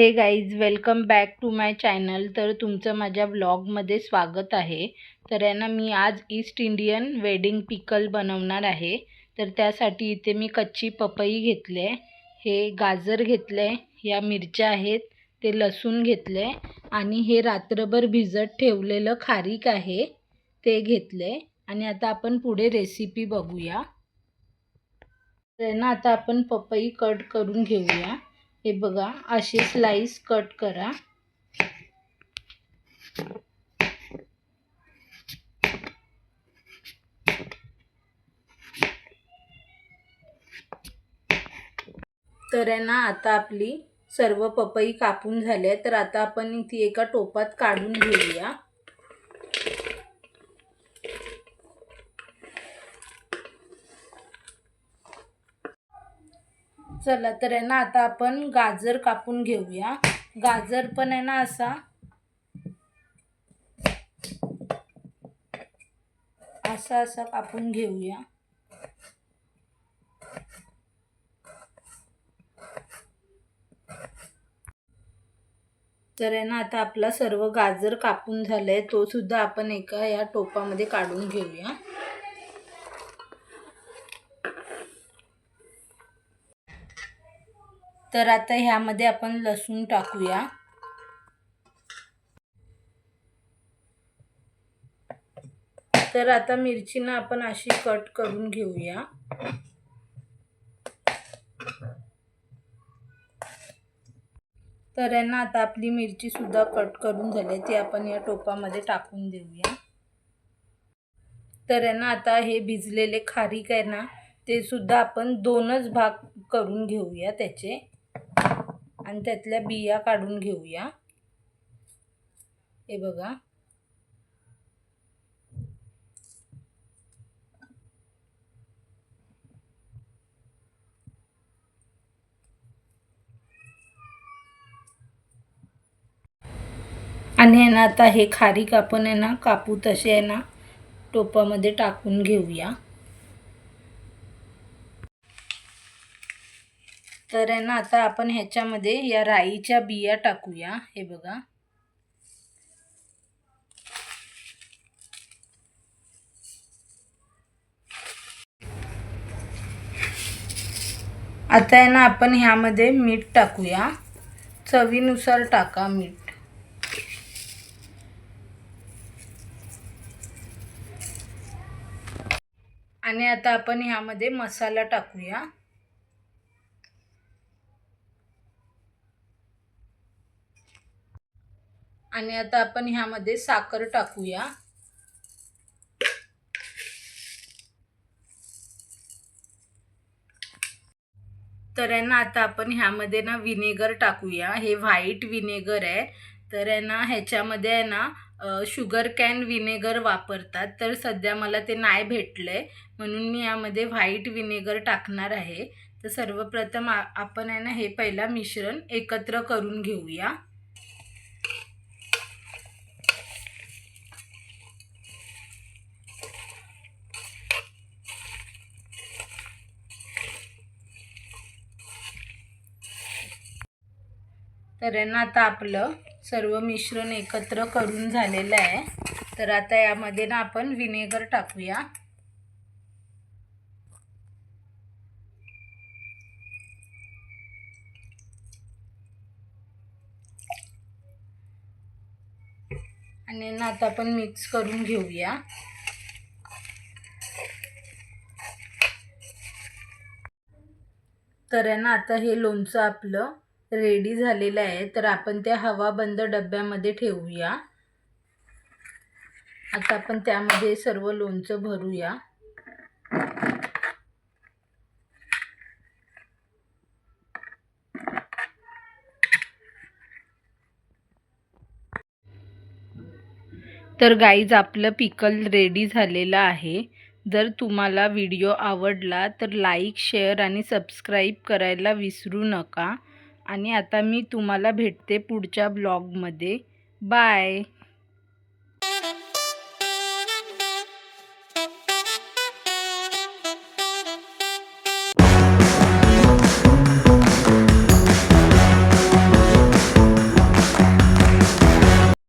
हे guys, welcome back to my channel. तर तुमचं माझ्या ब्लॉगमध्ये स्वागत आहे. तर आहे ना, मी आज ईस्ट इंडियन वेडिंग पिकल बनवणार आहे. तर त्यासाठी इथे मी कच्ची पपई घेतले, हे गाजर घेतले, या मिरच्या आहेत, ते लसूण घेतले आणि हे रात्रभर भिजत ठेवलेलं खारीक आहे ते घेतले. आणि आता आपण पुढे रेसिपी बघूया. तर ना, आता आपण पपई कट करून घेऊया. हे बघा, असे स्लाइस कट करा. तर आहे ना, आता आपली सर्व पपई कापून झाले. तर आता आपण ती एका टोपात काढून घेऊया. चला, तर आहे ना, आता आपण गाजर कापून घेऊया. गाजर पण आहे ना, असा कापून घेऊया. तर आहे ना, आता आपला सर्व गाजर कापून झालाय, तो सुद्धा आपण एका या टोपामध्ये काढून घेऊया. तर आता ह्यामध्ये आपण लसूण टाकूया. तर आता मिरचीना आपण अशी कट करून घेऊया. तर आहे ना, आता आपली मिरची सुद्धा कट करून झाली, ती आपण या टोपामध्ये टाकून देऊया. तर आहे ना, आता हे भिजलेले खारीक आहे ना, ते सुद्धा आपण दोनच भाग करून घेऊया त्याचे, आणि त्यातल्या बिया काढून घेऊया. हे बघा, आणि आहे ना, आता हे खारीक आपण आहे ना कापू तसे आहे ना टोपामध्ये टाकून घेऊया. तर आहे ना, आता आपण ह्याच्यामध्ये या राईच्या बिया टाकूया. हे बघा, आता आहे ना, आपण ह्यामध्ये मीठ टाकूया. चवीनुसार टाका मीठ. आणि आता आपण ह्यामध्ये मसाला टाकूया. आणि आता आपण ह्यामध्ये साखर टाकूया. तर आहे ना, आता आपण ह्यामध्ये ना विनेगर टाकूया. हे व्हाईट विनेगर आहे. तर आहे ना, ह्याच्यामध्ये आहे ना शुगर कॅन विनेगर वापरतात. तर सध्या मला ते नाही भेटलंय, म्हणून मी यामध्ये व्हाईट विनेगर टाकणार आहे. तर सर्वप्रथम आपण आहे ना, हे पहिला मिश्रण एकत्र करून घेऊया. तर आहे ना, आता आपलं सर्व मिश्रण एकत्र करून झालेलं आहे. तर आता यामध्ये ना आपण विनेगर टाकूया. आणि ना आता आपण मिक्स करून घेऊया. तर आहे ना, आता हे लोणचं आपलं रेडी झालेलं आहे. तर आपण त्या हवाबंद डब्यामध्ये ठेवूया. आता आपण त्यामध्ये सर्व लोणचं भरूया. तर गाईज, आपलं पिकल रेडी झालेलं आहे. जर तुम्हाला व्हिडिओ आवडला तर लाईक, शेअर आणि सबस्क्राईब करायला विसरू नका. आणि आता मी तुम्हाला भेटते पुढच्या ब्लॉगमध्ये. बाय.